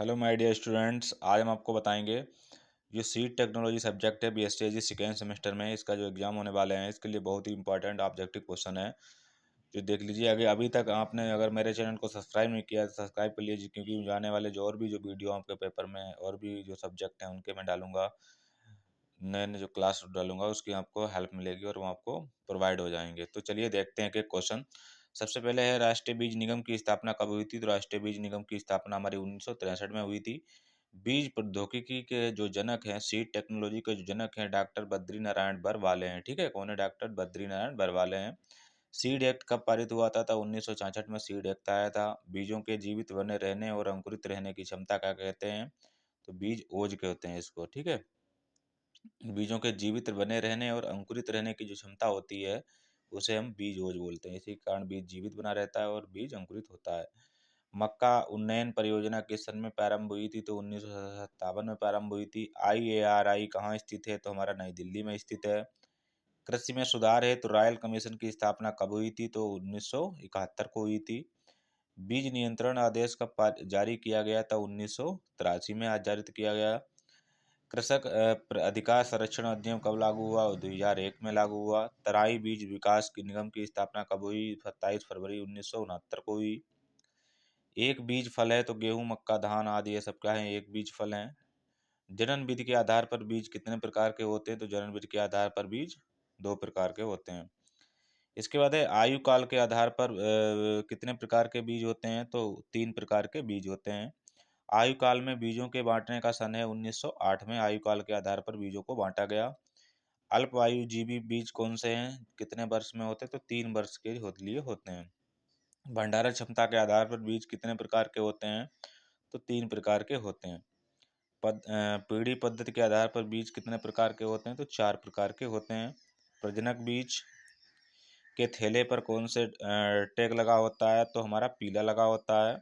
Hello my dear students, आज हम आपको बताएंगे जो सीड टेक्नोलॉजी सब्जेक्ट है बीएसटीजी सेकेंड सेमेस्टर में इसका जो एग्ज़ाम होने वाले हैं इसके लिए बहुत ही इंपॉर्टेंट ऑब्जेक्टिव क्वेश्चन है। जो देख लीजिए, अगर अभी तक आपने अगर मेरे चैनल को सब्सक्राइब नहीं किया तो सब्सक्राइब कर लीजिए, क्योंकि जाने वाले जो और भी जो वीडियो आपके पेपर में और भी जो सब्जेक्ट हैं उनके मैं डालूंगा, नए नए जो क्लास डालूंगा उसकी आपको हेल्प मिलेगी और वो आपको प्रोवाइड हो जाएंगे। तो चलिए देखते हैं कि क्वेश्चन सबसे पहले है, राष्ट्रीय बीज निगम की स्थापना कब हुई थी? तो राष्ट्रीय बीज निगम की स्थापना हमारी 1963 में हुई थी। बीज प्रौद्योगिकी के जो जनक हैं, सीड टेक्नोलॉजी के जो जनक हैं, डॉक्टर बद्री नारायण बरवाले हैं। ठीक है, कौन है? डॉक्टर बद्री नारायण बरवाले हैं। सीड एक्ट कब पारित हुआ था? 1966 में सीड एक्ट आया था। बीजों के जीवित बने रहने और अंकुरित रहने की क्षमता क्या कहते हैं? तो बीज ओज कहते हैं इसको। ठीक है, बीजों के जीवित बने रहने और अंकुरित रहने की जो क्षमता होती है उसे हम बीज ओज बोलते हैं। इसी कारण बीज जीवित बना रहता है और बीज अंकुरित होता है। मक्का उन्नयन परियोजना किस सन में प्रारंभ हुई थी? तो 1957 में प्रारंभ हुई थी। IARI कहाँ स्थित है? तो हमारा नई दिल्ली में स्थित है। कृषि में सुधार है तो रॉयल कमीशन की स्थापना कब हुई थी? तो 1971 को हुई थी। बीज नियंत्रण आदेश कब जारी किया गया था? 1983 में जारी किया गया। कृषक अधिकार संरक्षण अधिनियम कब लागू हुआ? 2001 में लागू हुआ। तराई बीज विकास की निगम की स्थापना कब हुई? 27 फरवरी 1969 को हुई। एक बीज फल है तो गेहूं, मक्का, धान आदि ये सब क्या है? एक बीज फल हैं। जनन विधि के आधार पर बीज कितने प्रकार के होते हैं? तो जनन विधि के आधार पर बीज दो प्रकार के होते हैं। इसके बाद है, आयु काल के आधार पर कितने प्रकार के बीज होते हैं? तो तीन प्रकार के बीज होते हैं। आयु काल में बीजों के बांटने का सन है 1908 में आयु काल के आधार पर बीजों को बांटा गया। अल्पायुजीवी बीज कौन से हैं? कितने वर्ष में होते हैं? तो 3 वर्ष के लिए होते हैं। भंडारण क्षमता के आधार पर बीज कितने प्रकार के होते हैं? तो 3 प्रकार के होते हैं। पीढ़ी पद्धति के आधार पर बीज कितने प्रकार के होते हैं? तो 4 प्रकार के होते हैं। प्रजनक बीज के थैले पर कौन से टैग लगा होता है? तो हमारा पीला लगा होता है।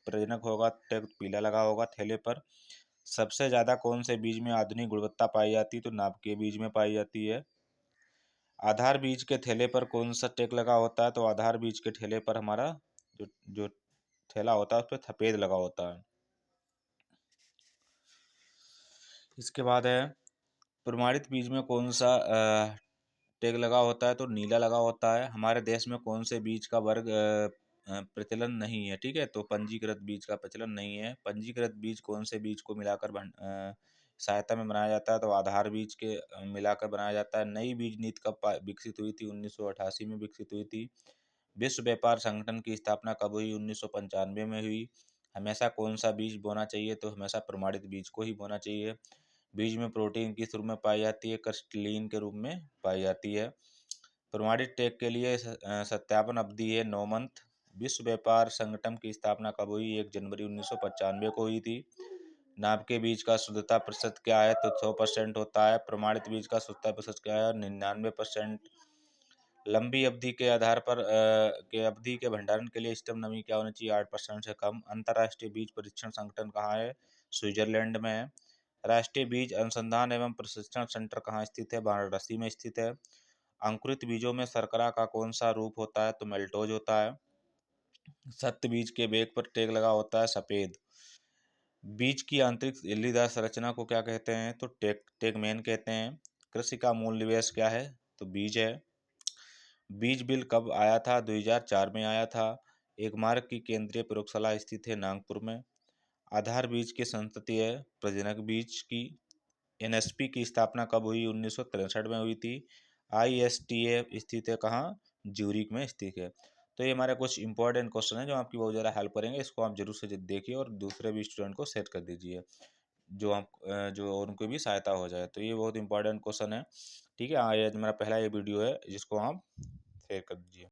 प्रजनक होगा, टैग पीला लगा होगा थैले पर। सबसे ज़्यादा कौन से बीज में आधुनिक गुणवत्ता पाई जाती है? तो नाभिकीय बीज में पाई जाती है। आधार बीज के थैले पर कौन सा टैग लगा होता है? तो आधार बीज के ठेले पर हमारा जो जो थैला होता है उस पर सफेद लगा होता है। इसके बाद है, प्रमाणित बीज में कौन सा टैग लगा होता है? तो नीला लगा होता है। हमारे देश में कौन से बीज का वर्ग प्रचलन नहीं है? ठीक है, तो पंजीकृत बीज का प्रचलन नहीं है। पंजीकृत बीज कौन से बीज को मिलाकर सहायता में बनाया जाता है? तो आधार बीज के मिलाकर बनाया जाता है। नई बीज नीति कब विकसित हुई थी? 1988 में विकसित हुई थी। विश्व व्यापार संगठन की स्थापना कब हुई? 1995 में हुई। हमेशा कौन सा बीज बोना चाहिए? तो हमेशा प्रमाणित बीज को ही बोना चाहिए। बीज में प्रोटीन किस रूप में पाई जाती है? क्रिस्टलीन के रूप में पाई जाती है। प्रमाणित टैग के लिए सत्यापन अवधि है 9 मंथ। विश्व व्यापार संगठन की स्थापना कब हुई? 1 जनवरी 1995 को हुई थी। नाभ के बीज का शुद्धता प्रतिशत क्या है? तो 100% होता है। प्रमाणित बीज का शुद्धता प्रतिशत क्या है? 99%। लंबी अवधि के आधार पर के अवधि के भंडारण के लिए स्टम नमी क्या होनी चाहिए? 8% से कम। अंतर्राष्ट्रीय बीज परीक्षण संगठन कहाँ है? स्विट्जरलैंड में है। राष्ट्रीय बीज अनुसंधान एवं प्रशिक्षण सेंटर कहाँ स्थित है? वाराणसी में स्थित है। अंकुरित बीजों में शर्करा का कौन सा रूप होता है? तो मेल्टोज होता है। सत्य बीज के बेग पर टैग लगा होता है सफेद। बीज की आंतरिक झिल्लीदार संरचना को क्या कहते हैं? तो टेगमेन कहते हैं। कृषि का मूल निवेश क्या है? तो बीज है। बीज बिल कब आया था? 2004 में आया था। एक मार्ग की केंद्रीय प्रयोगशाला स्थित है नागपुर में। आधार बीज की संतति है प्रजनक बीज की। NSP की स्थापना कब हुई? 1963 में हुई थी। ISTA स्थित है कहाँ? ज्यूरिक में स्थित है। तो ये हमारे कुछ इंपॉर्टेंट क्वेश्चन है जो आपकी बहुत ज़्यादा हेल्प करेंगे। इसको आप जरूर से देखिए और दूसरे भी स्टूडेंट को शेयर कर दीजिए, जो आप जो उनको भी सहायता हो जाए। तो ये बहुत इंपॉर्टेंट क्वेश्चन है। ठीक है, ये मेरा पहला ये वीडियो है जिसको आप शेयर कर दीजिए।